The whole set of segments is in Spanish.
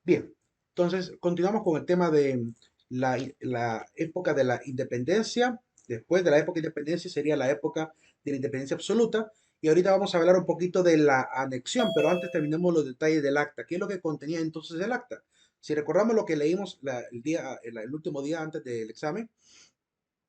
Bien, entonces continuamos con el tema de la época de la independencia. Después de la época de independencia sería la época de la independencia absoluta. Y ahorita vamos a hablar un poquito de la anexión, pero antes terminemos los detalles del acta. ¿Qué es lo que contenía entonces el acta? Si recordamos lo que leímos el último día antes del examen,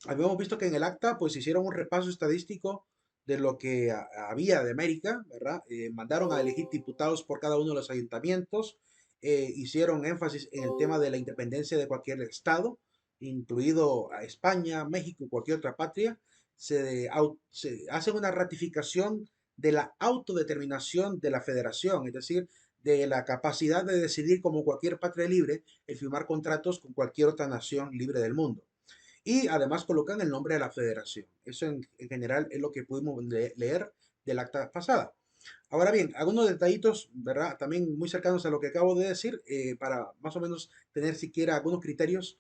habíamos visto que en el acta pues hicieron un repaso estadístico de lo que había de América, ¿verdad? Mandaron a elegir diputados por cada uno de los ayuntamientos, hicieron énfasis en el tema de la independencia de cualquier estado, incluido a España, México, cualquier otra patria. Se hace una ratificación de la autodeterminación de la federación, es decir, de la capacidad de decidir como cualquier patria libre el firmar contratos con cualquier otra nación libre del mundo. Y además colocan el nombre de la federación. Eso en general es lo que pudimos leer del acta pasada. Ahora bien, algunos detallitos, ¿verdad? También muy cercanos a lo que acabo de decir, para más o menos tener siquiera algunos criterios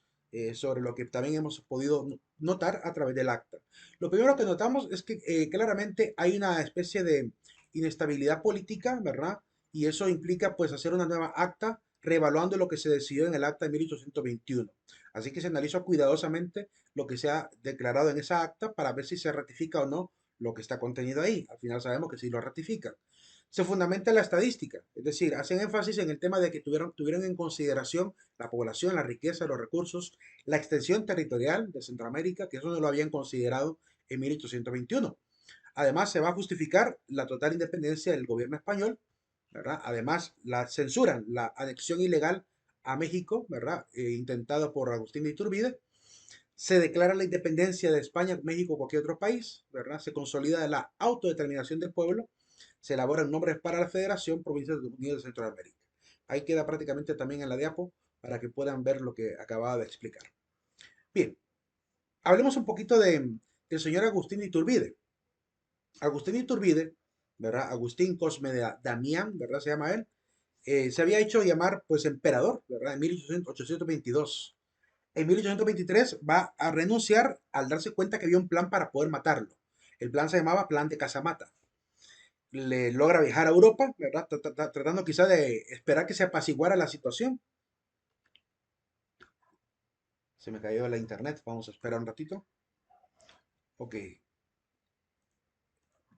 sobre lo que también hemos podido notar a través del acta. Lo primero que notamos es que claramente hay una especie de inestabilidad política, ¿verdad? Y eso implica pues hacer una nueva acta reevaluando lo que se decidió en el acta de 1821. Así que se analizó cuidadosamente lo que se ha declarado en esa acta para ver si se ratifica o no lo que está contenido ahí. Al final sabemos que sí lo ratifican. Se fundamenta en la estadística, es decir, hacen énfasis en el tema de que tuvieron en consideración la población, la riqueza, los recursos, la extensión territorial de Centroamérica, que eso no lo habían considerado en 1821. Además, se va a justificar la total independencia del gobierno español, ¿verdad? Además, censuran la anexión ilegal a México, ¿verdad? Intentada por Agustín de Iturbide. Se declara la independencia de España, México o cualquier otro país, ¿verdad? Se consolida la autodeterminación del pueblo, se elaboran nombres para la Federación Provincias Unidas de Centroamérica. Ahí queda prácticamente también en la diapo para que puedan ver lo que acababa de explicar. Bien, hablemos un poquito del señor Agustín Iturbide. Agustín Iturbide, ¿verdad? Agustín Cosme de Damián, ¿verdad? Se llama él. Se había hecho llamar pues emperador, ¿verdad? En 1822. En 1823 va a renunciar al darse cuenta que había un plan para poder matarlo. El plan se llamaba Plan de Casamata. Le logra viajar a Europa, ¿verdad? Tratando quizá de esperar que se apaciguara la situación. Se me cayó la internet, vamos a esperar un ratito. Ok.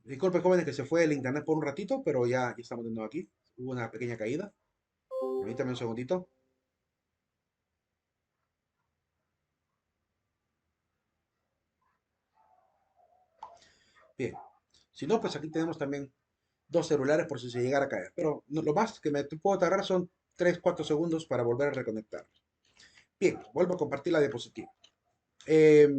Disculpe, jóvenes, que se fue el internet por un ratito, pero ya estamos de nuevo aquí. Hubo una pequeña caída. Permítame un segundito. Bien. Si no, pues aquí tenemos también dos celulares por si se llegara a caer. Pero lo más que me puedo tardar son 3 4 segundos para volver a reconectar. Bien, vuelvo a compartir la diapositiva. Eh,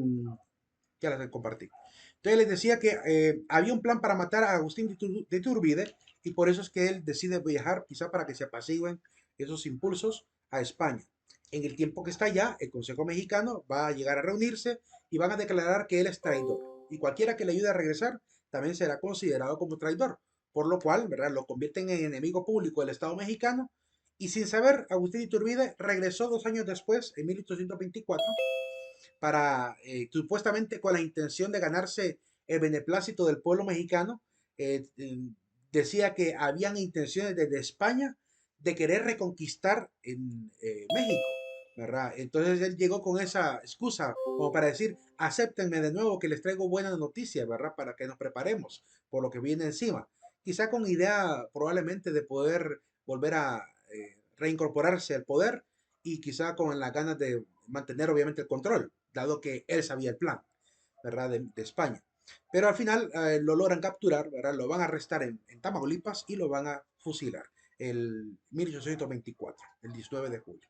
ya la compartí. Entonces les decía que había un plan para matar a Agustín de Iturbide y por eso es que él decide viajar, quizá para que se apacigüen esos impulsos a España. En el tiempo que está allá, el Consejo Mexicano va a llegar a reunirse y van a declarar que él es traidor. Y cualquiera que le ayude a regresar también será considerado como traidor. Por lo cual, ¿verdad? Lo convierten en enemigo público del Estado mexicano. Y sin saber, Agustín Iturbide regresó 2 años después, en 1824, para supuestamente con la intención de ganarse el beneplácito del pueblo mexicano. Decía que habían intenciones desde España de querer reconquistar en México, ¿verdad? Entonces él llegó con esa excusa como para decir, acéptenme de nuevo que les traigo buenas noticias, ¿verdad? Para que nos preparemos por lo que viene encima. Quizá con idea probablemente de poder volver a reincorporarse al poder y quizá con las ganas de mantener obviamente el control, dado que él sabía el plan, ¿verdad? De España. Pero al final lo logran capturar, ¿verdad? Lo van a arrestar en Tamaulipas y lo van a fusilar el 1824, el 19 de julio.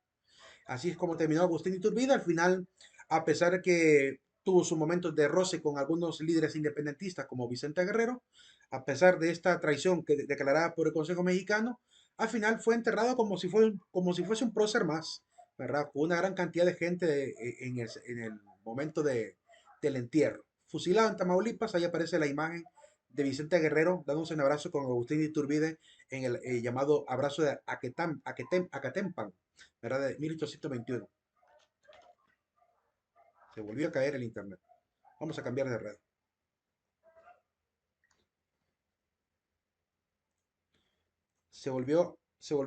Así es como terminó Agustín Iturbide. Al final, a pesar de que tuvo sus momentos de roce con algunos líderes independentistas como Vicente Guerrero, a pesar de esta traición que declarada por el Consejo Mexicano, al final fue enterrado como si fuese un prócer más, ¿verdad? Con una gran cantidad de gente en el momento del entierro. Fusilado en Tamaulipas, ahí aparece la imagen de Vicente Guerrero dándose un abrazo con Agustín Iturbide en el llamado abrazo de Acatempan, ¿verdad? De 1821. Se volvió a caer el internet. Vamos a cambiar de red. Se volvió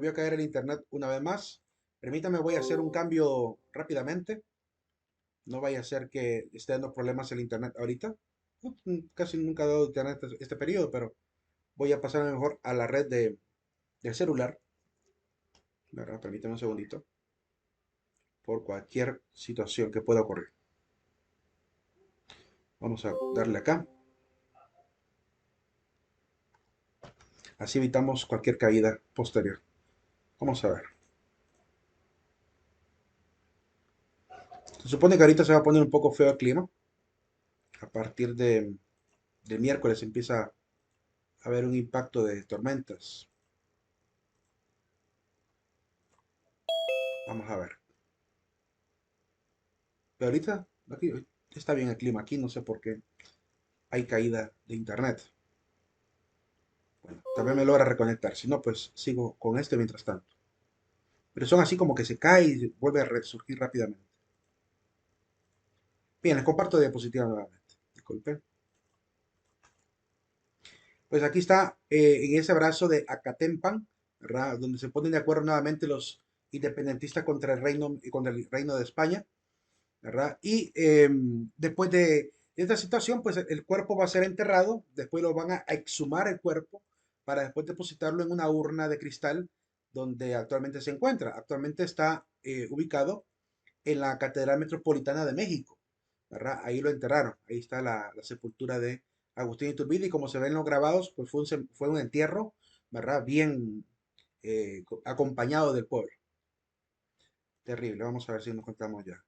a caer el internet una vez más. Permítame, voy a hacer un cambio rápidamente. No vaya a ser que esté dando problemas el internet ahorita. Casi nunca ha dado internet este periodo, pero voy a pasar mejor a la red del celular. ¿Verdad? Permítame un segundito. Por cualquier situación que pueda ocurrir. Vamos a darle acá. Así evitamos cualquier caída posterior. Vamos a ver. Se supone que ahorita se va a poner un poco feo el clima. A partir de miércoles empieza a haber un impacto de tormentas. Vamos a ver. Pero ahorita aquí está bien el clima. Aquí no sé por qué hay caída de internet. Bueno, también me logra reconectar. Si no, pues sigo con este mientras tanto. Pero son así como que se cae y vuelve a resurgir rápidamente. Bien, les comparto diapositiva nuevamente. Disculpen. Pues aquí está en ese brazo de Acatempan, ¿verdad? Donde se ponen de acuerdo nuevamente los independentistas contra el reino de España, ¿verdad? Y después de esta situación, pues el cuerpo va a ser enterrado, después lo van a exhumar el cuerpo para después depositarlo en una urna de cristal donde actualmente se encuentra. Actualmente está ubicado en la Catedral Metropolitana de México, ¿verdad? Ahí lo enterraron, ahí está la sepultura de Agustín Iturbide y como se ven los grabados, pues fue un entierro, ¿verdad? Bien acompañado del pueblo. Terrible, vamos a ver si nos contamos ya.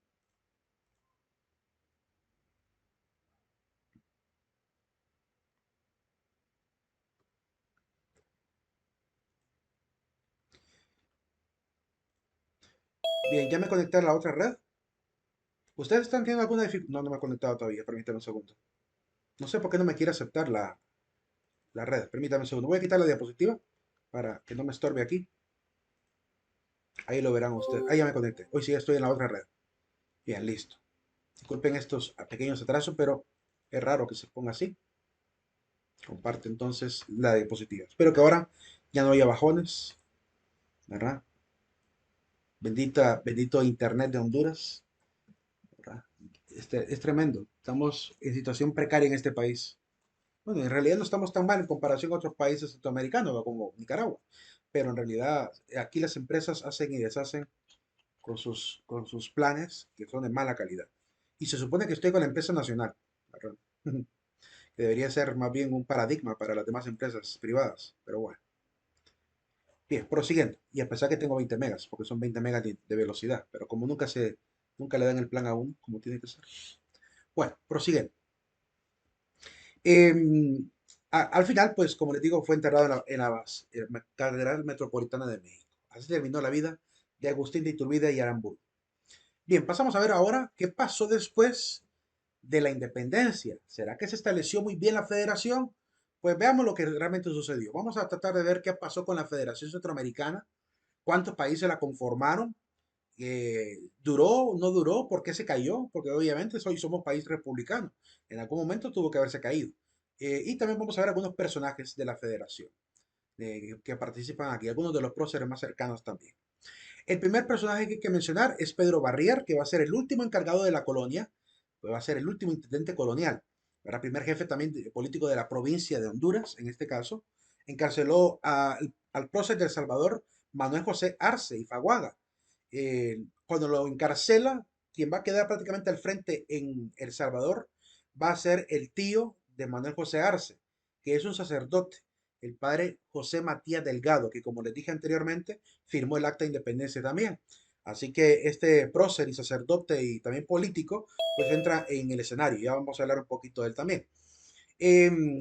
Bien, ya me conecté a la otra red. ¿Ustedes están teniendo alguna dificultad? No, no me he conectado todavía, permítame un segundo. No sé por qué no me quiere aceptar la red. Permítame un segundo. Voy a quitar la diapositiva para que no me estorbe aquí. Ahí lo verán ustedes. Ahí ya me conecté. Hoy sí estoy en la otra red. Bien, listo. Disculpen estos pequeños atrasos, pero es raro que se ponga así. Comparte entonces la diapositiva. Espero que ahora ya no haya bajones, ¿verdad? Bendito Internet de Honduras, ¿verdad? Es tremendo. Estamos en situación precaria en este país. Bueno, en realidad no estamos tan mal en comparación a otros países centroamericanos, ¿no? Como Nicaragua. Pero en realidad aquí las empresas hacen y deshacen con sus planes que son de mala calidad. Y se supone que estoy con la empresa nacional, ¿verdad? Que debería ser más bien un paradigma para las demás empresas privadas. Pero bueno. Bien, prosiguiendo. Y a pesar que tengo 20 megas, porque son 20 megas de velocidad, pero como nunca le dan el plan aún, como tiene que ser. Bueno, prosiguiendo. Em, al final, pues, como les digo, fue enterrado en la Catedral Metropolitana de México. Así terminó la vida de Agustín de Iturbide y Aramburu. Bien, pasamos a ver ahora qué pasó después de la independencia. ¿Será que se estableció muy bien la federación? Pues veamos lo que realmente sucedió. Vamos a tratar de ver qué pasó con la Federación Centroamericana, cuántos países la conformaron, duró, no duró, por qué se cayó, porque obviamente hoy somos país republicano. En algún momento tuvo que haberse caído. Y también vamos a ver algunos personajes de la federación que participan aquí, algunos de los próceres más cercanos también. El primer personaje que hay que mencionar es Pedro Barrier, que va a ser el último encargado de la colonia, va a ser el último intendente colonial, ¿verdad? Primer jefe también político de la provincia de Honduras, en este caso. Encarceló al prócer de El Salvador, Manuel José Arce y Faguaga. Cuando lo encarcela, quien va a quedar prácticamente al frente en El Salvador va a ser el tío de Manuel José Arce, que es un sacerdote, el padre José Matías Delgado, que como les dije anteriormente, firmó el acta de independencia también. Así que este prócer y sacerdote y también político, pues entra en el escenario. Ya vamos a hablar un poquito de él también.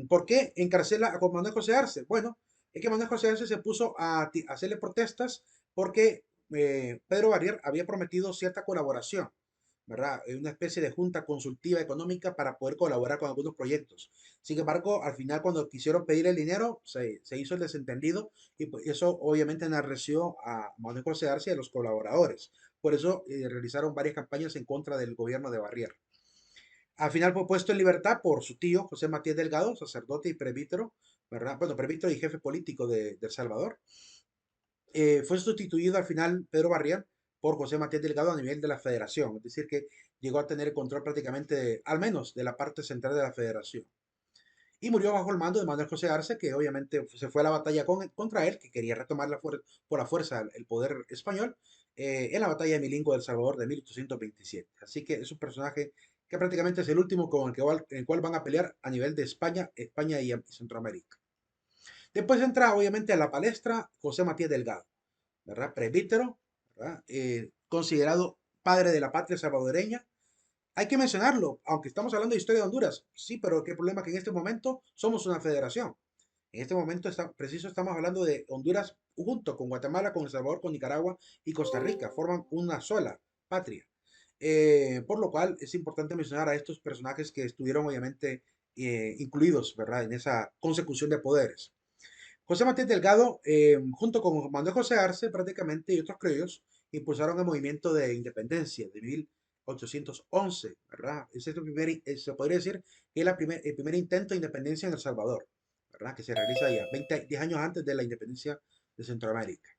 ¿Por qué encarcela a Juan Manuel José Arce? Bueno, es que Manuel José Arce se puso a hacerle protestas porque Pedro Barrier había prometido cierta colaboración, ¿verdad? Una especie de junta consultiva económica para poder colaborar con algunos proyectos. Sin embargo, al final cuando quisieron pedir el dinero, se hizo el desentendido y pues, eso obviamente enarreció a Manuel José Arce y a los colaboradores. Por eso realizaron varias campañas en contra del gobierno de Barrier. Al final fue puesto en libertad por su tío, José Matías Delgado, sacerdote y presbítero, ¿verdad? Bueno, presbítero y jefe político de El Salvador. Fue sustituido al final Pedro Barrial por José Matías Delgado a nivel de la federación, es decir, que llegó a tener el control prácticamente, al menos, de la parte central de la federación. Y murió bajo el mando de Manuel José Arce, que obviamente se fue a la batalla contra él, que quería retomar por la fuerza el poder español, en la batalla de Milingo del Salvador de 1827. Así que es un personaje que prácticamente es el último con el cual van a pelear a nivel de España, España y Centroamérica. Después entra obviamente a la palestra José Matías Delgado, ¿verdad? Presbítero, ¿verdad? Considerado padre de la patria salvadoreña. Hay que mencionarlo, aunque estamos hablando de historia de Honduras, sí, pero qué problema que en este momento somos una federación. En este momento preciso estamos hablando de Honduras junto con Guatemala, con El Salvador, con Nicaragua y Costa Rica, forman una sola patria. Por lo cual es importante mencionar a estos personajes que estuvieron obviamente incluidos, ¿verdad?, en esa consecución de poderes. José Matías Delgado, junto con Manuel José Arce, prácticamente, y otros criollos, impulsaron el movimiento de independencia de 1811, ¿verdad? Ese es se podría decir que es el primer intento de independencia en El Salvador, ¿verdad? Que se realiza ya 10 años antes de la independencia de Centroamérica.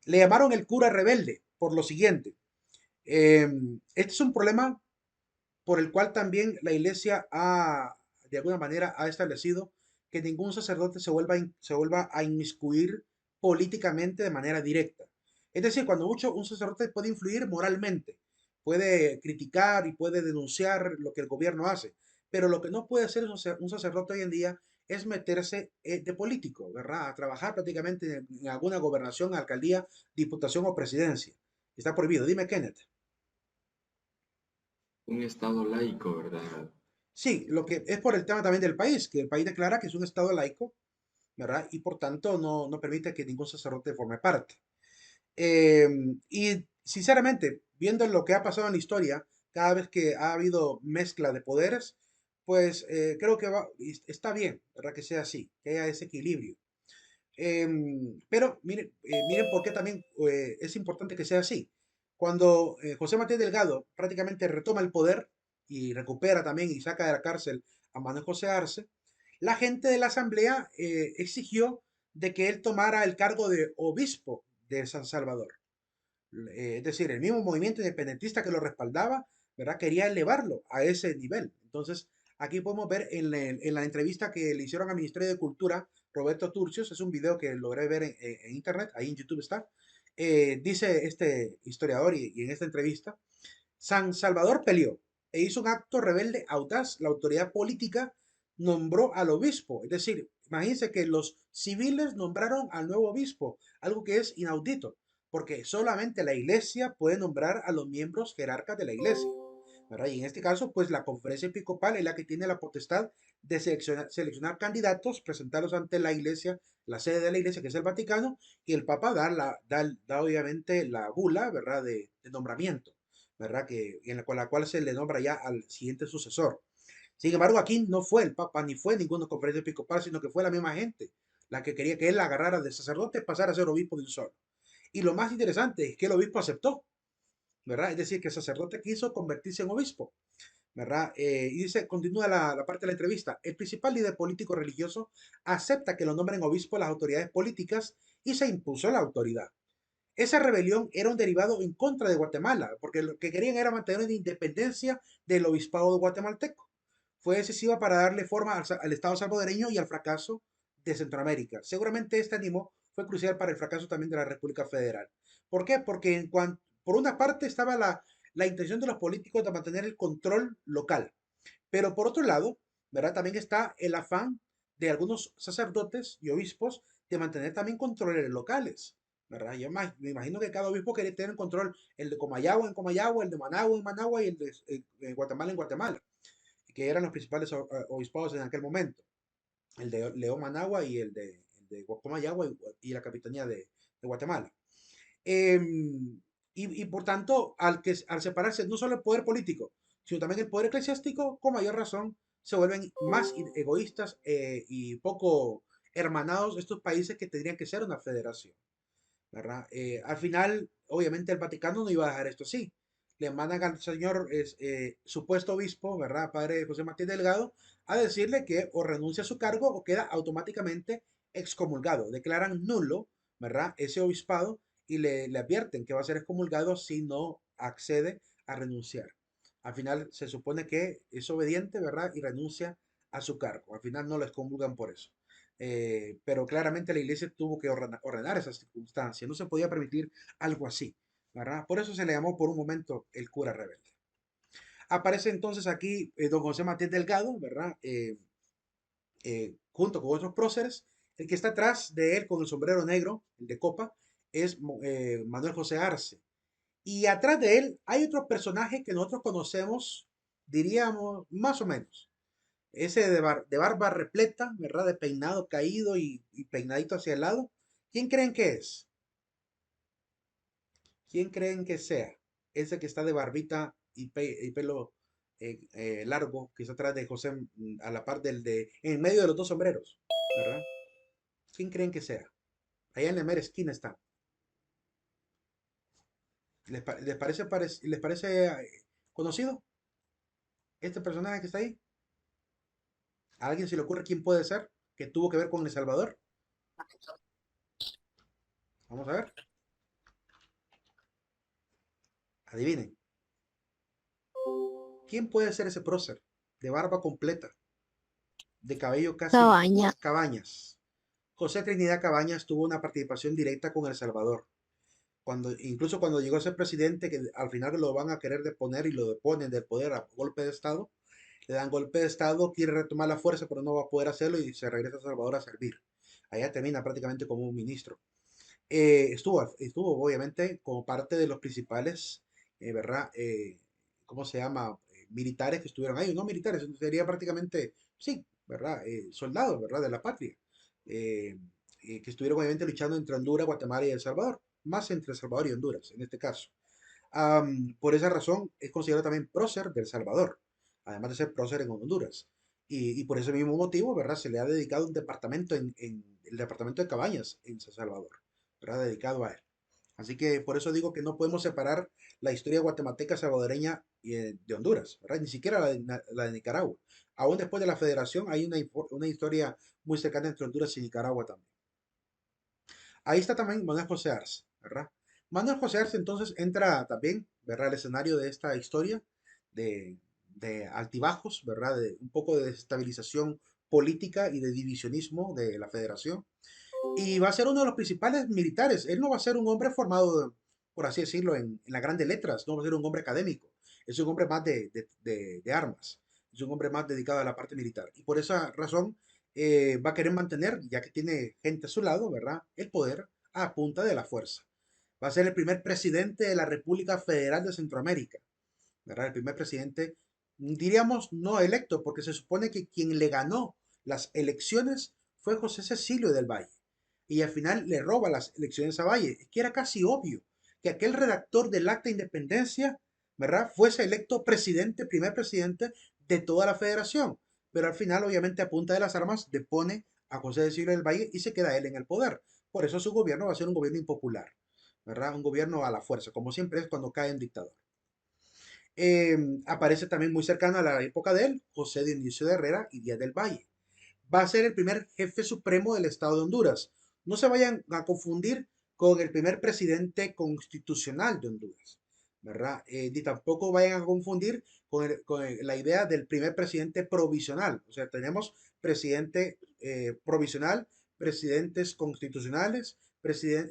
Le llamaron el cura rebelde por lo siguiente. Este es un problema por el cual también la iglesia de alguna manera, ha establecido que ningún sacerdote se vuelva a inmiscuir políticamente de manera directa. Es decir, cuando mucho un sacerdote puede influir moralmente, puede criticar y puede denunciar lo que el gobierno hace, pero lo que no puede hacer un sacerdote hoy en día es meterse de político, ¿verdad? A trabajar prácticamente en alguna gobernación, alcaldía, diputación o presidencia. Está prohibido. Dime, Kenneth. Un estado laico, ¿verdad? Sí, lo que es por el tema también del país, que el país declara que es un estado laico, ¿verdad? Y por tanto no permite que ningún sacerdote forme parte. Eh, y sinceramente, viendo lo que ha pasado en la historia, cada vez que ha habido mezcla de poderes, pues creo que está bien, ¿verdad? Que sea así, que haya ese equilibrio. Pero miren por qué también es importante que sea así. Cuando José Matías Delgado prácticamente retoma el poder y recupera también y saca de la cárcel a Manuel José Arce, la gente de la asamblea exigió de que él tomara el cargo de obispo de San Salvador. Es decir, el mismo movimiento independentista que lo respaldaba, ¿verdad? Quería elevarlo a ese nivel. Entonces, aquí podemos ver en la entrevista que le hicieron al Ministerio de Cultura, Roberto Turcios, es un video que logré ver en internet, ahí en YouTube está. Dice este historiador y en esta entrevista, San Salvador peleó e hizo un acto rebelde audaz. La autoridad política nombró al obispo, es decir, imagínense que los civiles nombraron al nuevo obispo, algo que es inaudito, porque solamente la iglesia puede nombrar a los miembros jerarcas de la iglesia, ¿verdad? Y en este caso, pues la conferencia episcopal es la que tiene la potestad de seleccionar candidatos, presentarlos ante la iglesia, la sede de la iglesia, que es el Vaticano, y el Papa da obviamente la bula, ¿verdad?, de nombramiento, ¿verdad? Con la cual se le nombra ya al siguiente sucesor. Sin embargo, aquí no fue el Papa ni fue ninguna conferencia episcopal, sino que fue la misma gente la que quería que él agarrara de sacerdote y pasara a ser obispo de un solo. Y lo más interesante es que el obispo aceptó, ¿verdad? Es decir, que el sacerdote quiso convertirse en obispo, ¿verdad? Y dice, continúa la parte de la entrevista, el principal líder político religioso acepta que lo nombren obispo las autoridades políticas y se impuso la autoridad. Esa rebelión era un derivado en contra de Guatemala, porque lo que querían era mantener la independencia del obispado guatemalteco. Fue decisiva para darle forma al Estado salvadoreño y al fracaso de Centroamérica. Seguramente este ánimo fue crucial para el fracaso también de la República Federal. ¿Por qué? Porque por una parte estaba la intención de los políticos de mantener el control local, pero por otro lado, ¿verdad? También está el afán de algunos sacerdotes y obispos de mantener también controles locales, ¿verdad? Yo me imagino que cada obispo quería tener control, el de Comayagua en Comayagua, el de Managua en Managua y el de Guatemala en Guatemala, que eran los principales obispados en aquel momento, el de León Managua y el de Comayagua y la capitanía de Guatemala. Eh, y por tanto, al separarse no solo el poder político, sino también el poder eclesiástico, con mayor razón se vuelven más egoístas y poco hermanados estos países que tendrían que ser una federación, ¿verdad? Al final, obviamente, el Vaticano no iba a dejar esto así. Le mandan al señor supuesto obispo, ¿verdad? Padre José Martín Delgado, a decirle que o renuncia a su cargo o queda automáticamente excomulgado. Declaran nulo, ¿verdad? Ese obispado y le advierten que va a ser excomulgado si no accede a renunciar. Al final se supone que es obediente, ¿verdad? Y renuncia a su cargo. Al final no lo excomulgan por eso. Pero claramente la iglesia tuvo que ordenar esas circunstancias. No se podía permitir algo así, ¿verdad? Por eso se le llamó por un momento el cura rebelde. Aparece entonces aquí don José Matías Delgado, ¿verdad? Junto con otros próceres. El que está atrás de él con el sombrero negro, el de copa, es Manuel José Arce. Y atrás de él hay otro personaje que nosotros conocemos, diríamos, más o menos. Ese de barba repleta, ¿verdad? De peinado caído y peinadito hacia el lado. ¿Quién creen que es? ¿Quién creen que sea? Ese que está de barbita y pelo largo, que está atrás de José, a la par en medio de los dos sombreros, ¿verdad? ¿Quién creen que sea? Allá en la mera esquina está. Les parece conocido este personaje que está ahí? ¿A alguien se le ocurre quién puede ser? ¿Que tuvo que ver con El Salvador? Vamos a ver. Adivinen. ¿Quién puede ser ese prócer? De barba completa, de cabello casi Cabaña. Cabañas. José Trinidad Cabañas tuvo una participación directa con El Salvador. Incluso cuando llegó a ser presidente, que al final lo van a querer deponer y lo deponen del poder a golpe de Estado, le dan golpe de Estado, quiere retomar la fuerza, pero no va a poder hacerlo y se regresa a El Salvador a servir. Allá termina prácticamente como un ministro. Estuvo obviamente como parte de los principales, ¿verdad? ¿Cómo se llama? Militares que estuvieron ahí, no militares, sería prácticamente, sí, ¿verdad? Soldados, ¿verdad? De la patria, eh, que estuvieron obviamente luchando entre Honduras, Guatemala y El Salvador, más entre El Salvador y Honduras, en este caso. Por esa razón es considerado también prócer de El Salvador, además de ser prócer en Honduras. Y por ese mismo motivo, ¿verdad? Se le ha dedicado un departamento en el departamento de Cabañas en San Salvador, ¿verdad? Dedicado a él. Así que por eso digo que no podemos separar la historia guatemalteca salvadoreña de Honduras, ¿verdad? Ni siquiera la de Nicaragua. Aún después de la federación hay una historia muy cercana entre Honduras y Nicaragua también. Ahí está también Manuel José Arce, ¿verdad? Manuel José Arce entonces entra también, ¿verdad? Al escenario de esta historia de, de altibajos, ¿verdad? De un poco de desestabilización política y de divisionismo de la federación. Y va a ser uno de los principales militares. Él no va a ser un hombre formado, por así decirlo, en las grandes letras, no va a ser un hombre académico. Es un hombre más de armas. Es un hombre más dedicado a la parte militar. Y por esa razón va a querer mantener, ya que tiene gente a su lado, ¿verdad? El poder a punta de la fuerza. Va a ser el primer presidente de la República Federal de Centroamérica, ¿verdad? El primer presidente, diríamos, no electo, porque se supone que quien le ganó las elecciones fue José Cecilio del Valle. Y al final le roba las elecciones a Valle. Es que era casi obvio que aquel redactor del Acta de Independencia, ¿verdad? Fuese electo presidente, primer presidente de toda la federación. Pero al final, obviamente, a punta de las armas, depone a José Cecilio del Valle y se queda él en el poder. Por eso su gobierno va a ser un gobierno impopular, ¿verdad? Un gobierno a la fuerza, como siempre es cuando cae en dictador. Aparece también muy cercano a la época de él, José Dionisio de Herrera y Díaz del Valle. Va a ser el primer jefe supremo del Estado de Honduras. No se vayan a confundir con el primer presidente constitucional de Honduras, ¿verdad? Ni tampoco vayan a confundir la idea del primer presidente provisional. O sea, tenemos presidente provisional, presidentes constitucionales,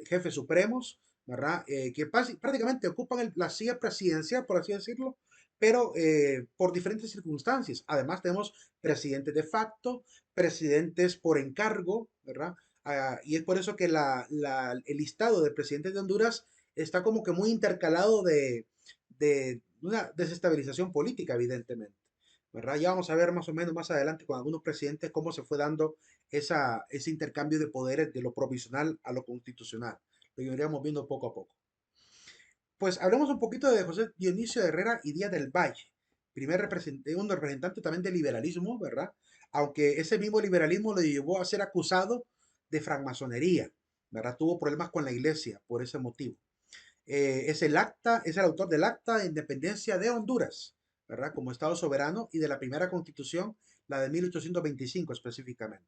jefes supremos, ¿verdad? Que prácticamente ocupan la silla presidencial, por así decirlo, pero por diferentes circunstancias. Además, tenemos presidentes de facto, presidentes por encargo, ¿verdad? Y es por eso que el listado de presidentes de Honduras está como que muy intercalado de una desestabilización política, evidentemente, ¿verdad? Ya vamos a ver más o menos más adelante con algunos presidentes cómo se fue dando ese intercambio de poderes de lo provisional a lo constitucional. Lo iríamos viendo poco a poco. Pues hablemos un poquito de José Dionisio de Herrera y Díaz del Valle, un representante también del liberalismo, ¿verdad? Aunque ese mismo liberalismo le llevó a ser acusado de francmasonería, ¿verdad? Tuvo problemas con la iglesia por ese motivo. Es el autor del Acta de Independencia de Honduras, ¿verdad? Como Estado soberano y de la primera constitución, la de 1825 específicamente.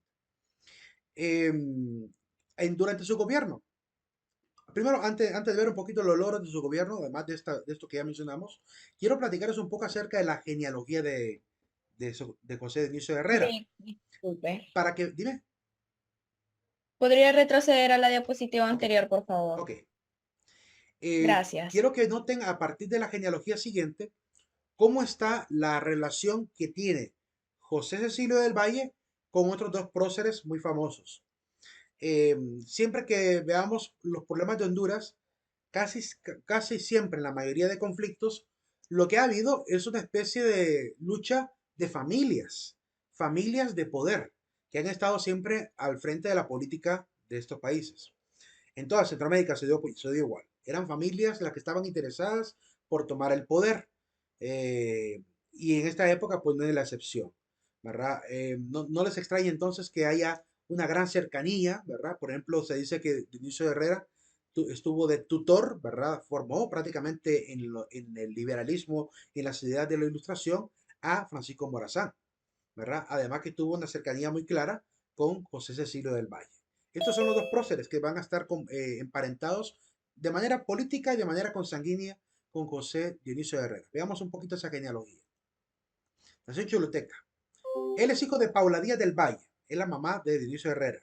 Durante su gobierno, Primero, antes de ver un poquito los logros de su gobierno, además de esto que ya mencionamos, quiero platicaros un poco acerca de la genealogía de José Dionisio Herrera. Disculpe. Para que, dime, ¿Podría retroceder a la diapositiva ok, anterior, por favor? ok. Gracias. Quiero que noten a partir de la genealogía siguiente cómo está la relación que tiene José Cecilio del Valle con otros dos próceres muy famosos. Eh, Siempre que veamos los problemas de Honduras, casi, casi siempre en la mayoría de conflictos, lo que ha habido es una especie de lucha de familias, familias de poder, que han estado siempre al frente de la política de estos países. En toda Centroamérica se dio igual. Eran familias las que estaban interesadas por tomar el poder. Y en esta época, pues no es la excepción, ¿verdad? No les extraña entonces que haya una gran cercanía, ¿verdad? Por ejemplo, se dice que Dionisio Herrera estuvo de tutor, ¿verdad? Formó prácticamente en el liberalismo y en las ideas de la ilustración a Francisco Morazán, ¿verdad? Además que tuvo una cercanía muy clara con José Cecilio del Valle. Estos son los dos próceres que van a estar emparentados de manera política y de manera consanguínea con José Dionisio Herrera. Veamos un poquito esa genealogía. Nació en Choluteca. Él es hijo de Paula Díaz del Valle, es la mamá de Dionisio Herrera.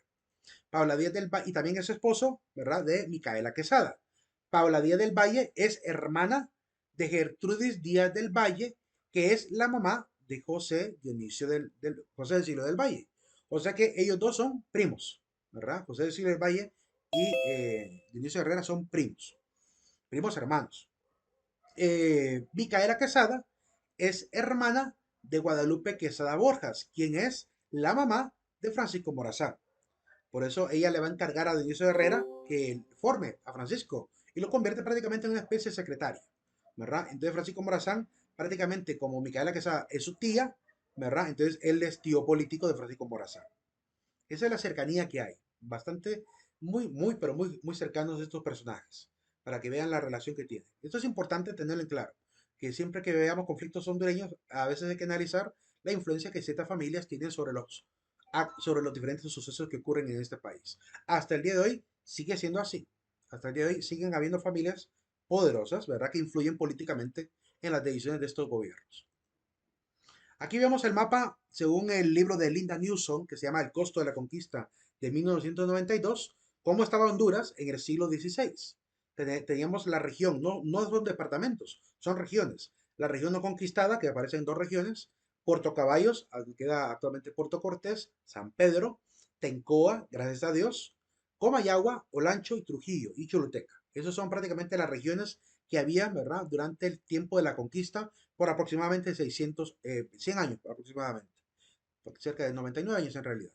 Paula Díaz del Valle, y también es esposo, ¿verdad?, de Micaela Quesada. Paula Díaz del Valle es hermana de Gertrudis Díaz del Valle, que es la mamá de José Dionisio José del Silo del Valle. O sea que ellos dos son primos, ¿verdad? José del Silo del Valle y Dionisio Herrera son primos, primos hermanos. Micaela Quesada es hermana de Guadalupe Quesada Borjas, quien es la mamá de Francisco Morazán. Por eso ella le va a encargar a Dionisio Herrera que forme a Francisco y lo convierte prácticamente en una especie de secretario, ¿verdad? Entonces Francisco Morazán, prácticamente como Micaela Quesada es su tía, ¿verdad? Entonces él es tío político de Francisco Morazán. Esa es la cercanía que hay, bastante, pero muy cercanos de estos personajes, para que vean la relación que tienen. Esto es importante tenerlo en claro, que siempre que veamos conflictos hondureños, a veces hay que analizar la influencia que ciertas familias tienen sobre los diferentes sucesos que ocurren en este país. Hasta el día de hoy sigue siendo así. Hasta el día de hoy siguen habiendo familias poderosas, ¿verdad?, que influyen políticamente en las decisiones de estos gobiernos. Aquí vemos el mapa según el libro de Linda Newson, que se llama El costo de la conquista de 1992, cómo estaba Honduras en el siglo XVI. Teníamos la región, no son departamentos, son regiones. La región no conquistada, que aparece en dos regiones, Puerto Caballos, queda actualmente Puerto Cortés, San Pedro, Tencoa, gracias a Dios, Comayagua, Olancho y Trujillo y Choluteca. Esas son prácticamente las regiones que había, ¿verdad?, durante el tiempo de la conquista por aproximadamente 100 años aproximadamente, cerca de 99 años en realidad.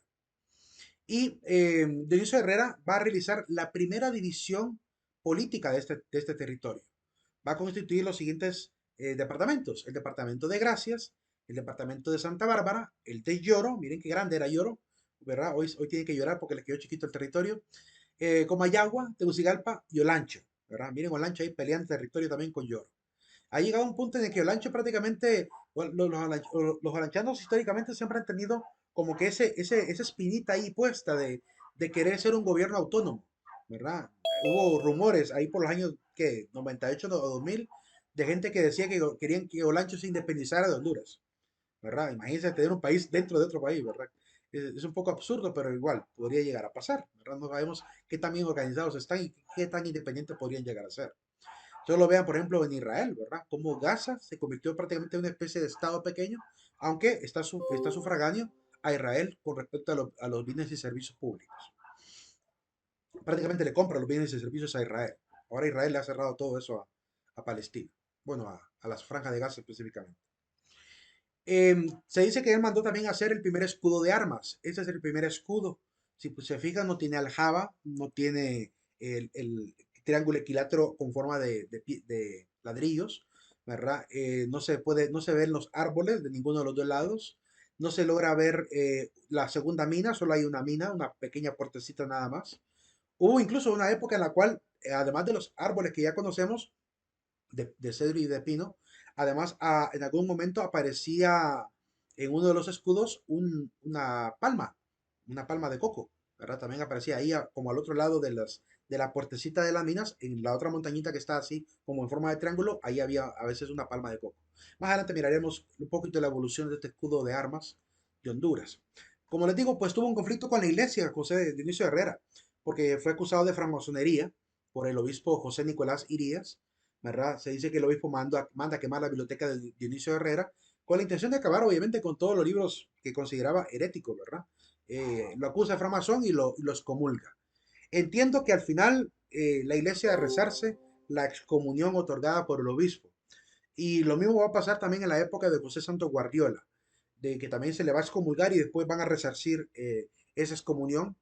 Y Dionisio Herrera va a realizar la primera división política de este territorio. Va a constituir los siguientes departamentos: el departamento de Gracias, el departamento de Santa Bárbara, el de Lloro, miren qué grande era Lloro, ¿verdad? Hoy tiene que llorar porque le quedó chiquito el territorio. Comayagua, Tegucigalpa y Olancho, ¿verdad? Miren Olancho ahí peleando territorio también con Lloro. Ha llegado un punto en el que Olancho prácticamente, bueno, los olanchanos históricamente siempre han tenido como que esa espinita ahí puesta de querer ser un gobierno autónomo, ¿verdad? Hubo rumores ahí por los años que 98 o 2000 de gente que decía que querían que Olancho se independizara de Honduras, ¿verdad? Imagínense tener un país dentro de otro país, ¿verdad? Es un poco absurdo, pero igual podría llegar a pasar, ¿verdad? No sabemos qué tan bien organizados están y qué tan independientes podrían llegar a ser. Solo vean, por ejemplo, en Israel, ¿verdad? Cómo Gaza se convirtió prácticamente en una especie de estado pequeño, aunque está sufragáneo a Israel con respecto a los bienes y servicios públicos. Prácticamente le compra los bienes y servicios a Israel. Ahora Israel le ha cerrado todo eso a Palestina. Bueno, a las franjas de Gaza específicamente. Se dice que él mandó también hacer el primer escudo de armas. Ese es el primer escudo. Si pues, se fijan, no tiene aljaba, no tiene el triángulo equilátero con forma de ladrillos, ¿verdad? No se ven los árboles de ninguno de los dos lados. No se logra ver la segunda mina, solo hay una mina, una pequeña puertecita nada más. Hubo incluso una época en la cual, además de los árboles que ya conocemos, de cedro y de pino. Además, en algún momento aparecía en uno de los escudos una palma de coco, ¿verdad? También aparecía ahí como al otro lado de la puertecita de las minas, en la otra montañita que está así como en forma de triángulo, ahí había a veces una palma de coco. Más adelante miraremos un poquito de la evolución de este escudo de armas de Honduras. Como les digo, pues tuvo un conflicto con la iglesia José Dionisio Herrera, porque fue acusado de francmasonería por el obispo José Nicolás Irías, ¿verdad? Se dice que el obispo manda a quemar la biblioteca de Dionisio Herrera con la intención de acabar, obviamente, con todos los libros que consideraba heréticos, ¿verdad? Lo acusa de francmasón y los comulga. Entiendo que al final la iglesia de rezarse la excomunión otorgada por el obispo. Y lo mismo va a pasar también en la época de José Santo Guardiola, de que también se le va a excomulgar y después van a resarcir esa excomunión,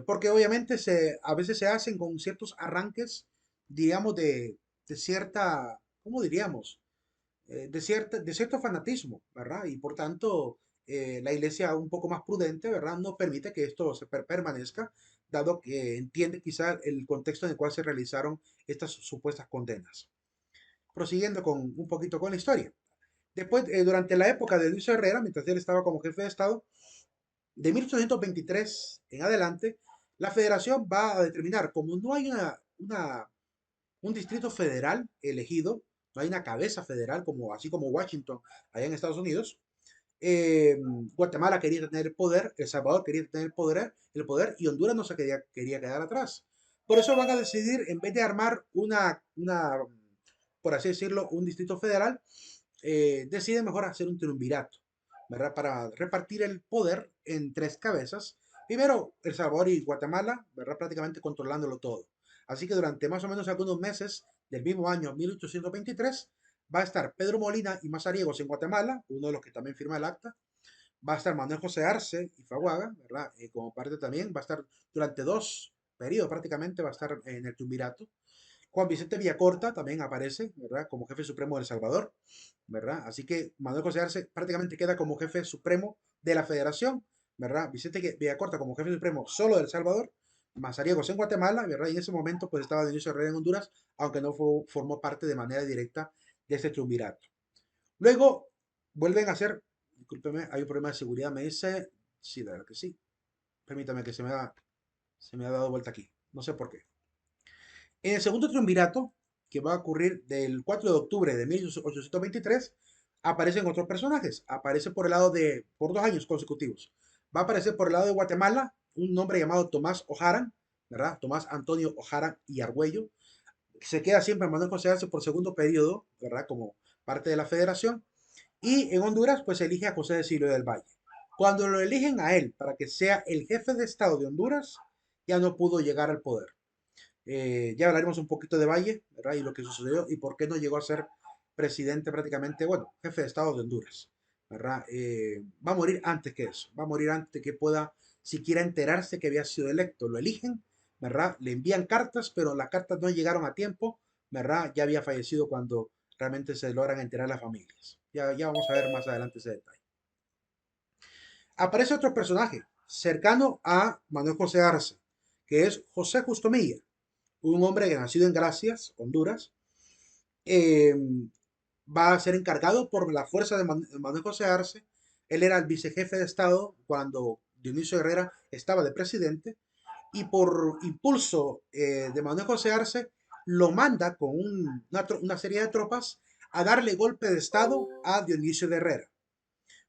porque obviamente a veces se hacen con ciertos arranques, digamos, de cierta, ¿cómo diríamos? De cierto fanatismo, ¿verdad? Y por tanto, la iglesia un poco más prudente, ¿verdad? No permite que esto permanezca, dado que entiende quizá el contexto en el cual se realizaron estas supuestas condenas. Prosiguiendo con un poquito con la historia. Después, durante la época de Luis Herrera, mientras él estaba como jefe de Estado, de 1823 en adelante, la federación va a determinar, como no hay un distrito federal elegido, no hay una cabeza federal, como, así como Washington allá en Estados Unidos, eh, Guatemala quería tener el poder, El Salvador quería tener el poder y Honduras no se quería quedar atrás. Por eso van a decidir, en vez de armar por así decirlo, un distrito federal, deciden mejor hacer un triunvirato, ¿verdad? Para repartir el poder en tres cabezas. Primero, El Salvador y Guatemala, ¿verdad? Prácticamente controlándolo todo. Así que durante más o menos algunos meses del mismo año 1823 va a estar Pedro Molina y Mazariegos en Guatemala, uno de los que también firma el acta. Va a estar Manuel José Arce y Faguaga, ¿verdad? Como parte también, va a estar durante dos periodos prácticamente, va a estar en el triunvirato. Juan Vicente Villacorta también aparece, ¿verdad? Como jefe supremo de El Salvador, ¿verdad? Así que Manuel José Arce prácticamente queda como jefe supremo de la federación, ¿verdad? Vicente Villacorta como jefe supremo solo de El Salvador, Mazariegos en Guatemala, ¿verdad? Y en ese momento pues estaba Dionisio Herrera en Honduras, aunque no formó parte de manera directa de este triunvirato. Luego vuelven a hacer, discúlpeme, hay un problema de seguridad, me dice, sí, la verdad que sí. Permítame que se me ha dado vuelta aquí, no sé por qué. En el segundo triunvirato, que va a ocurrir del 4 de octubre de 1823, aparecen otros personajes. Aparece por 2 años consecutivos. Va a aparecer por el lado de Guatemala un hombre llamado Tomás Ojaran, ¿verdad? Tomás Antonio Ojaran y Argüello. Se queda siempre en Manuel José Arce por segundo periodo, ¿verdad? Como parte de la federación. Y en Honduras, pues se elige a José de Silvio del Valle. Cuando lo eligen a él para que sea el jefe de Estado de Honduras, ya no pudo llegar al poder. Ya hablaremos un poquito de Valle, ¿verdad? Y lo que sucedió y por qué no llegó a ser presidente prácticamente, bueno, jefe de Estado de Honduras, ¿verdad? Va a morir antes que eso, va a morir antes de que pueda siquiera enterarse que había sido electo. Lo eligen, ¿verdad? Le envían cartas, pero las cartas no llegaron a tiempo, ¿verdad? Ya había fallecido cuando realmente se logran enterar las familias. Ya vamos a ver más adelante ese detalle. Aparece otro personaje cercano a Manuel José Arce, que es José Justomilla, un hombre que nacido en Gracias, Honduras, eh, va a ser encargado por la fuerza de Manuel José Arce. Él era el vicejefe de Estado cuando Dionisio Herrera estaba de presidente y por impulso de Manuel José Arce lo manda con una serie de tropas a darle golpe de Estado a Dionisio de Herrera.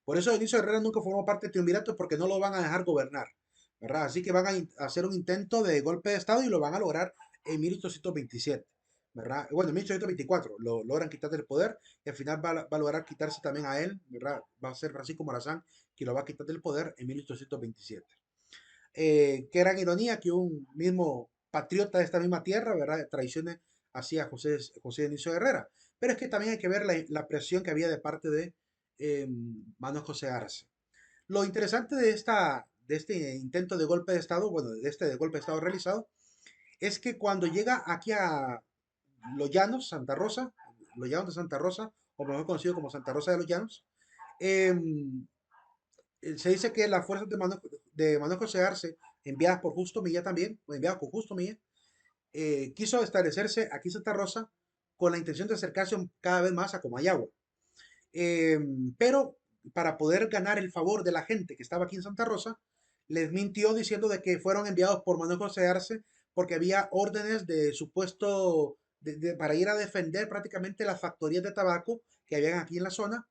Por eso Dionisio Herrera nunca formó parte del triunvirato porque no lo van a dejar gobernar, ¿verdad? Así que van a hacer un intento de golpe de Estado y lo van a lograr en 1827, ¿verdad? Bueno, en 1824 lo logran quitar del poder y al final va a lograr quitarse también a él, ¿verdad? Va a ser Francisco Morazán quien lo va a quitar del poder en 1827. Qué gran ironía que un mismo patriota de esta misma tierra, ¿verdad? Traicione así a José Dionisio Herrera. Pero es que también hay que ver la presión que había de parte de Manuel José Arce. Lo interesante de este intento de golpe de Estado, bueno, de este de golpe de Estado realizado, es que cuando llega aquí a Los Llanos, Santa Rosa, Los Llanos de Santa Rosa, o mejor conocido como Santa Rosa de los Llanos, eh, se dice que las fuerzas de Manuel José Arce, enviadas por Justo Milla también, o enviadas por Justo Milla, quiso establecerse aquí en Santa Rosa con la intención de acercarse cada vez más a Comayagua. Eh, pero para poder ganar el favor de la gente que estaba aquí en Santa Rosa, les mintió diciendo de que fueron enviados por Manuel José Arce porque había órdenes de supuesto para ir a defender prácticamente las factorías de tabaco que habían aquí en la zona,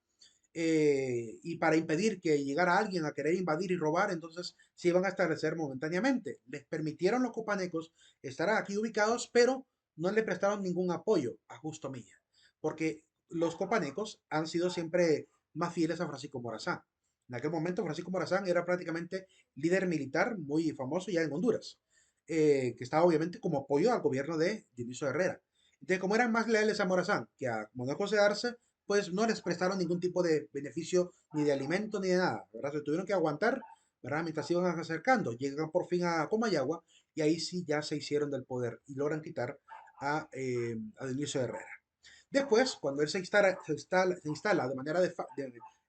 y para impedir que llegara alguien a querer invadir y robar, entonces se iban a establecer momentáneamente. Les permitieron los copanecos estar aquí ubicados, pero no le prestaron ningún apoyo a Justo Milla, porque los copanecos han sido siempre más fieles a Francisco Morazán. En aquel momento Francisco Morazán era prácticamente líder militar muy famoso ya en Honduras, que estaba obviamente como apoyo al gobierno de Dionisio Herrera. Entonces, como eran más leales a Morazán que a Manuel José Arce, pues no les prestaron ningún tipo de beneficio ni de alimento ni de nada, ¿verdad? Se tuvieron que aguantar, ¿verdad? Mientras se iban acercando, llegan por fin a Comayagua y ahí sí ya se hicieron del poder y logran quitar a Dionisio Herrera. Después, cuando él se instala de manera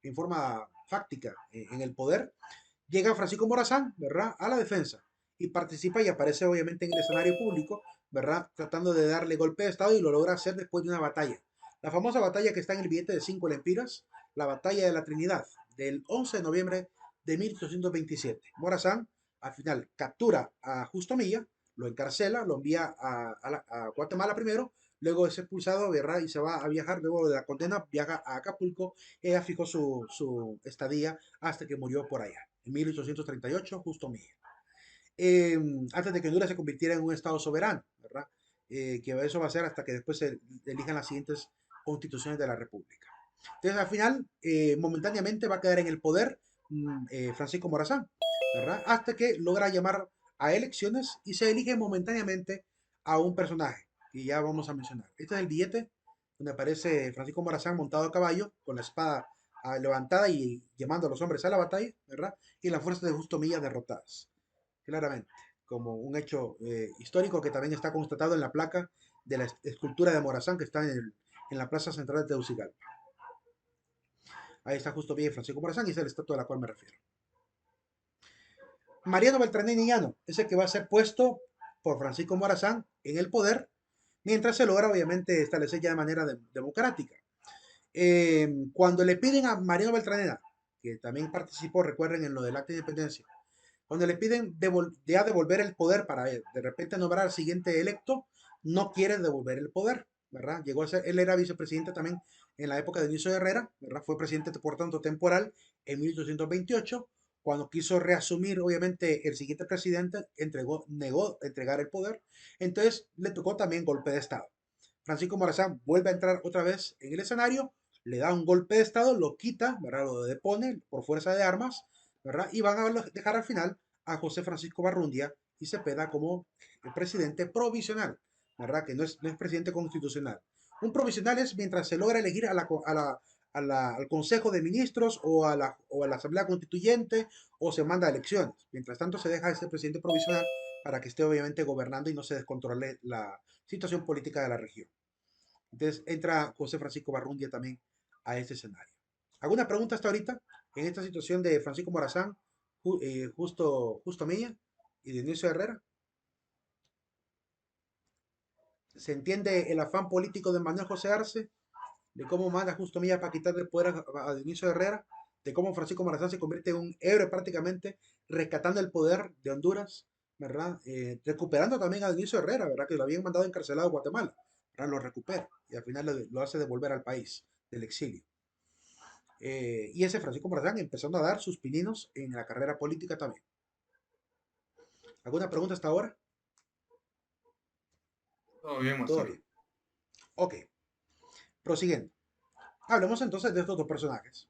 en forma fáctica en el poder, llega Francisco Morazán, ¿verdad? A la defensa y participa y aparece obviamente en el escenario público, ¿verdad? Tratando de darle golpe de Estado y lo logra hacer después de una batalla. La famosa batalla que está en el billete de 5 lempiras, la batalla de la Trinidad, del 11 de noviembre de 1827. Morazán al final captura a Justo Milla, lo encarcela, lo envía a Guatemala primero, luego es expulsado, ¿verdad? Y se va a viajar, luego de la condena, viaja a Acapulco, ella fijó su estadía hasta que murió por allá, en 1838, Justo Milla. Eh, Antes de que Honduras se convirtiera en un estado soberano, ¿verdad? Que eso va a ser hasta que después se elijan las siguientes constituciones de la República. Entonces, al final, momentáneamente va a quedar en el poder Francisco Morazán, ¿verdad? Hasta que logra llamar a elecciones y se elige momentáneamente a un personaje que ya vamos a mencionar. Este es el billete donde aparece Francisco Morazán montado a caballo con la espada levantada y llamando a los hombres a la batalla, ¿verdad? Y las fuerzas de Justo Milla derrotadas, claramente, como un hecho histórico que también está constatado en la placa de la escultura de Morazán que está en la plaza central de Tegucigalpa. Ahí está Justo Milla y Francisco Morazán y esa es la estatua a la cual me refiero. Mariano Beltranena y Llano es el que va a ser puesto por Francisco Morazán en el poder, mientras se logra obviamente establecer ya de manera democrática. Cuando le piden a Mariano Beltranena, que también participó, recuerden, en lo del acta de independencia, cuando le piden ya devolver el poder para de repente nombrar al siguiente electo, no quiere devolver el poder, ¿verdad? Llegó a ser, él era vicepresidente también en la época de Dionisio Herrera, ¿verdad? Fue presidente por tanto temporal en 1828. Cuando quiso reasumir, obviamente, el siguiente presidente negó entregar el poder, entonces le tocó también golpe de Estado. Francisco Morazán vuelve a entrar otra vez en el escenario, le da un golpe de Estado, lo quita, ¿verdad? Lo depone por fuerza de armas, ¿verdad? Y van a dejar al final a José Francisco Barrundia y Cepeda como el presidente provisional, ¿verdad? Que no es presidente constitucional. Un provisional es mientras se logra elegir al Consejo de Ministros o a la Asamblea Constituyente o se manda a elecciones. Mientras tanto se deja a ese presidente provisional para que esté obviamente gobernando y no se descontrole la situación política de la región. Entonces entra José Francisco Barrundia también a este escenario. ¿Alguna pregunta hasta ahorita en esta situación de Francisco Morazán, Justo Milla y Dionisio Herrera? ¿Se entiende el afán político de Manuel José Arce? De cómo manda Justo Milla para quitarle el poder a Dionisio Herrera, de cómo Francisco Morazán se convierte en un héroe prácticamente, rescatando el poder de Honduras, ¿verdad? Recuperando también a Dionisio Herrera, ¿verdad? Que lo habían mandado encarcelado a Guatemala, ¿verdad? Lo recupera y al final lo hace devolver al país del exilio. Y ese Francisco Morazán empezando a dar sus pininos en la carrera política también. ¿Alguna pregunta hasta ahora? Todo bien, Todo Master. bien. Ok, prosiguiendo. Hablemos entonces de estos dos personajes.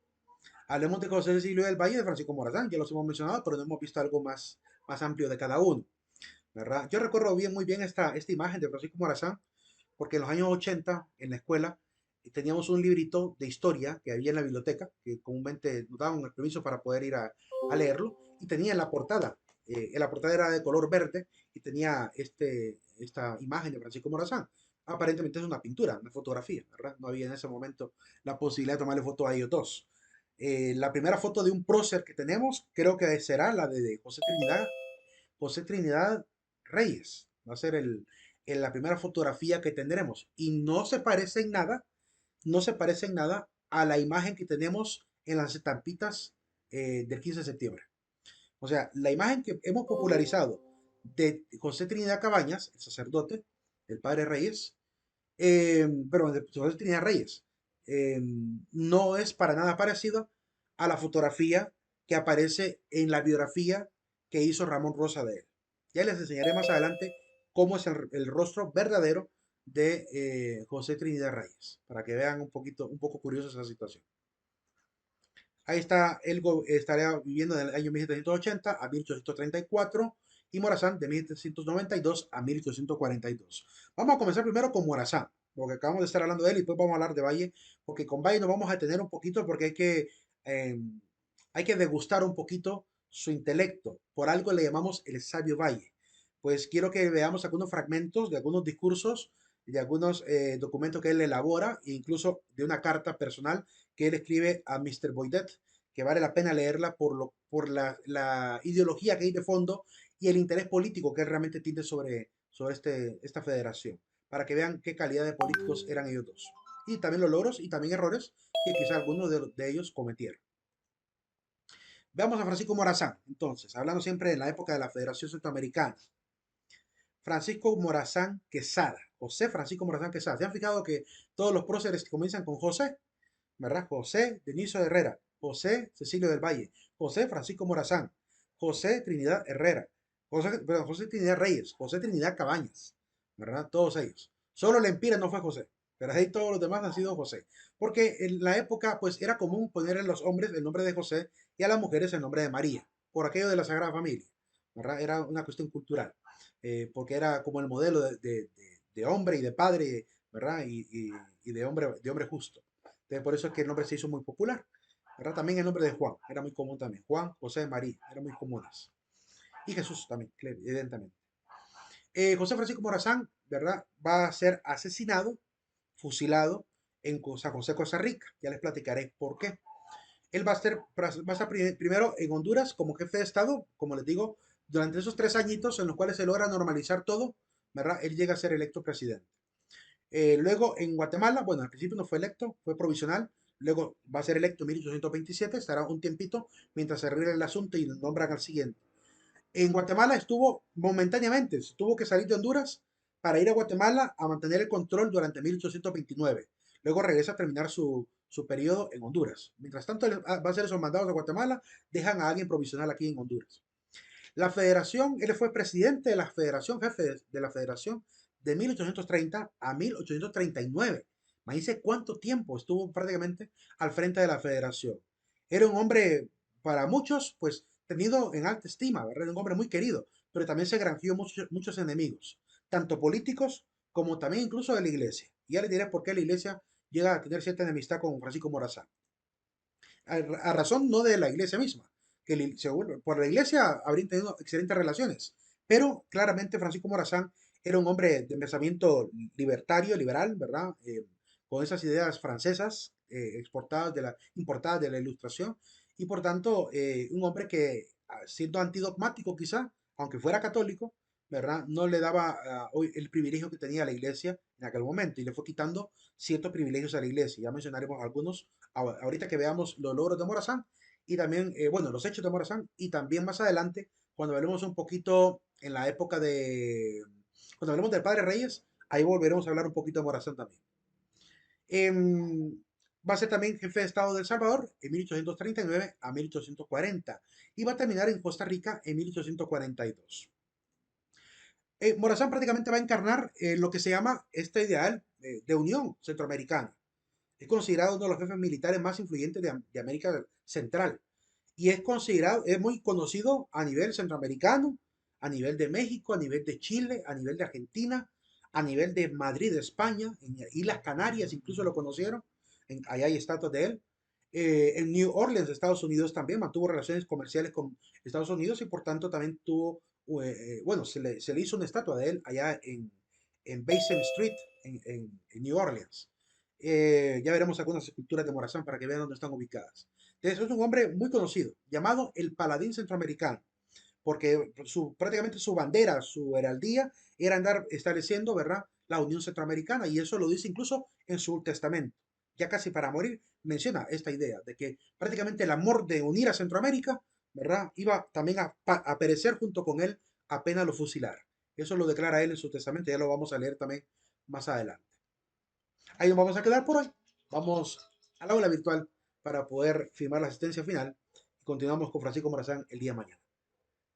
Hablemos de José Cecilio del Valle y de Francisco Morazán, ya los hemos mencionado, pero no hemos visto algo más amplio de cada uno, ¿verdad? Yo recuerdo muy bien esta imagen de Francisco Morazán, porque en los años 80, en la escuela, teníamos un librito de historia que había en la biblioteca, que comúnmente nos daban el permiso para poder ir a leerlo, y tenía en la portada era de color verde, y tenía esta imagen de Francisco Morazán. Aparentemente es una pintura, una fotografía, ¿verdad? No había en ese momento la posibilidad de tomarle foto a ellos dos. La primera foto de un prócer que tenemos creo que será la de José Trinidad Reyes. Va a ser la primera fotografía que tendremos. Y no se parece en nada a la imagen que tenemos en las estampitas del 15 de septiembre. O sea, la imagen que hemos popularizado de José Trinidad Cabañas, el sacerdote, el padre Reyes, perdón, de José Trinidad Reyes, eh, no es para nada parecido a la fotografía que aparece en la biografía que hizo Ramón Rosa de él. Ya les enseñaré más adelante cómo es el rostro verdadero de José Trinidad Reyes, para que vean un poco curiosa esa situación. Ahí está, él estaría viviendo del año 1780 a 1834 y Morazán de 1792 a 1842. Vamos a comenzar primero con Morazán, porque acabamos de estar hablando de él y después vamos a hablar de Valle, porque con Valle nos vamos a tener un poquito porque eh, hay que degustar un poquito su intelecto. Por algo le llamamos el sabio Valle. Pues quiero que veamos algunos fragmentos de algunos discursos, de algunos documentos que él elabora, e incluso de una carta personal que él escribe a Mr. Boydet, que vale la pena leerla por la ideología que hay de fondo y el interés político que él realmente tiene sobre esta federación, para que vean qué calidad de políticos eran ellos dos. Y también los logros y también errores que quizá algunos de ellos cometieron. Veamos a Francisco Morazán, entonces, hablando siempre de la época de la Federación Centroamericana. Francisco Morazán Quesada, José Francisco Morazán Quesada. ¿Se han fijado que todos los próceres comienzan con José? ¿Verdad? José Deniso Herrera, José Cecilio del Valle, José Francisco Morazán, José Trinidad Herrera, José Trinidad Reyes, José Trinidad Cabañas, ¿verdad? Todos ellos. Solo el Empira no fue José, pero ahí todos los demás han sido José. Porque en la época, pues era común poner a los hombres el nombre de José y a las mujeres el nombre de María, por aquello de la Sagrada Familia, ¿verdad? Era una cuestión cultural, porque era como el modelo de hombre y de padre, ¿verdad? Y de hombre justo. Entonces, por eso es que el nombre se hizo muy popular. ¿Verdad? También el nombre de Juan era muy común también. Juan, José, María, eran muy comunes. Y Jesús también, evidentemente. José Francisco Morazán, ¿verdad? Va a ser asesinado, fusilado en San José, Costa Rica. Ya les platicaré por qué. Él va a estar primero en Honduras como jefe de Estado, como les digo, durante esos 3 añitos en los cuales se logra normalizar todo, ¿verdad? Él llega a ser electo presidente. Luego en Guatemala, bueno, al principio no fue electo, fue provisional. Luego va a ser electo en 1827, estará un tiempito mientras se arregla el asunto y nombran al siguiente. En Guatemala estuvo momentáneamente, tuvo que salir de Honduras para ir a Guatemala a mantener el control durante 1829. Luego regresa a terminar su periodo en Honduras. Mientras tanto, va a hacer esos mandados a Guatemala, dejan a alguien provisional aquí en Honduras. La federación, él fue presidente de la federación, jefe de la federación de 1830 a 1839. Imagínense cuánto tiempo estuvo prácticamente al frente de la federación. Era un hombre, para muchos, pues tenido en alta estima, ¿verdad? Era un hombre muy querido, pero también se granjeó muchos enemigos, tanto políticos como también incluso de la iglesia. Y ya les diré por qué la iglesia llega a tener cierta enemistad con Francisco Morazán. A razón no de la iglesia misma, que por la iglesia habrían tenido excelentes relaciones, pero claramente Francisco Morazán era un hombre de pensamiento libertario, liberal, ¿verdad? Con esas ideas francesas importadas de la ilustración, y por tanto un hombre que siendo antidogmático quizá, aunque fuera católico, ¿verdad? No le daba el privilegio que tenía la iglesia en aquel momento y le fue quitando ciertos privilegios a la iglesia. Ya mencionaremos algunos ahorita que veamos los logros de Morazán y también, bueno, los hechos de Morazán y también más adelante, cuando hablemos un poquito en la época cuando hablemos del Padre Reyes, ahí volveremos a hablar un poquito de Morazán también. Va a ser también jefe de Estado de El Salvador en 1839 a 1840 y va a terminar en Costa Rica en 1842. Morazán prácticamente va a encarnar lo que se llama este ideal de unión centroamericana. Es considerado uno de los jefes militares más influyentes de América Central y es muy conocido a nivel centroamericano, a nivel de México, a nivel de Chile, a nivel de Argentina, a nivel de Madrid, España, en Islas Canarias incluso lo conocieron, allá hay estatuas de él. En New Orleans, Estados Unidos también mantuvo relaciones comerciales con Estados Unidos y por tanto también tuvo, bueno, se le hizo una estatua de él allá en Basin Street, en New Orleans. Ya veremos algunas esculturas de Morazán para que vean dónde están ubicadas. Entonces, es un hombre muy conocido, llamado el Paladín Centroamericano, porque prácticamente su bandera, su heraldía, era andar estableciendo, ¿verdad?, la Unión Centroamericana, y eso lo dice incluso en su testamento. Ya casi para morir, menciona esta idea de que prácticamente el amor de unir a Centroamérica, ¿verdad?, iba también a perecer junto con él apenas lo fusilaran. Eso lo declara él en su testamento, ya lo vamos a leer también más adelante. Ahí nos vamos a quedar por hoy. Vamos al aula virtual para poder firmar la asistencia final y continuamos con Francisco Morazán el día de mañana.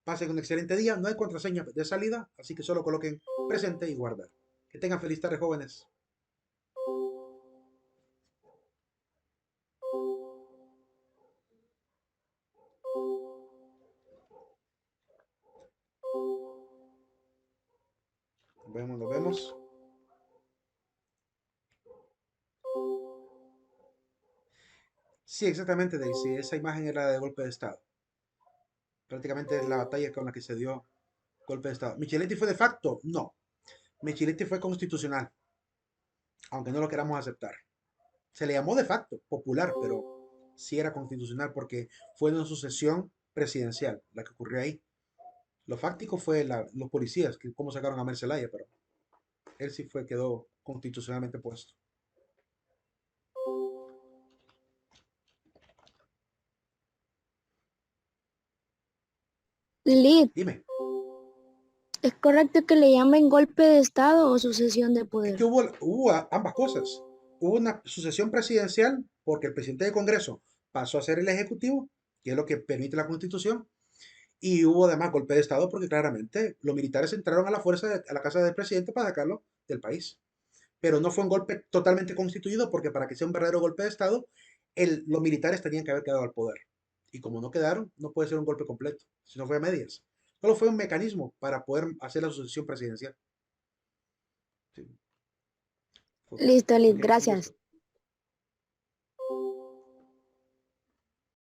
Pasen un excelente día, no hay contraseña de salida, así que solo coloquen presente y guardar. Que tengan feliz tarde, jóvenes. Nos vemos, nos vemos. Sí, exactamente, Daisy. Esa imagen era de golpe de Estado. Prácticamente es la batalla con la que se dio golpe de Estado. ¿Micheletti fue de facto? No. Micheletti fue constitucional, aunque no lo queramos aceptar. Se le llamó de facto, popular, pero sí era constitucional porque fue una sucesión presidencial la que ocurrió ahí. Lo fáctico fue los policías, que cómo sacaron a Mercelaya, pero él sí fue, quedó constitucionalmente puesto. Lilith, Dime, ¿es correcto que le llamen golpe de Estado o sucesión de es que poder? hubo ambas cosas. Hubo una sucesión presidencial porque el presidente del Congreso pasó a ser el Ejecutivo, que es lo que permite la Constitución, y hubo además golpe de Estado porque claramente los militares entraron a la fuerza a la casa del presidente para sacarlo del país. Pero no fue un golpe totalmente constituido porque para que sea un verdadero golpe de Estado, los militares tenían que haber quedado al poder. Y como no quedaron, no puede ser un golpe completo, sino fue a medias. Solo fue un mecanismo para poder hacer la sucesión presidencial. Sí. Listo, Lilith, Ok, un gracias. gusto.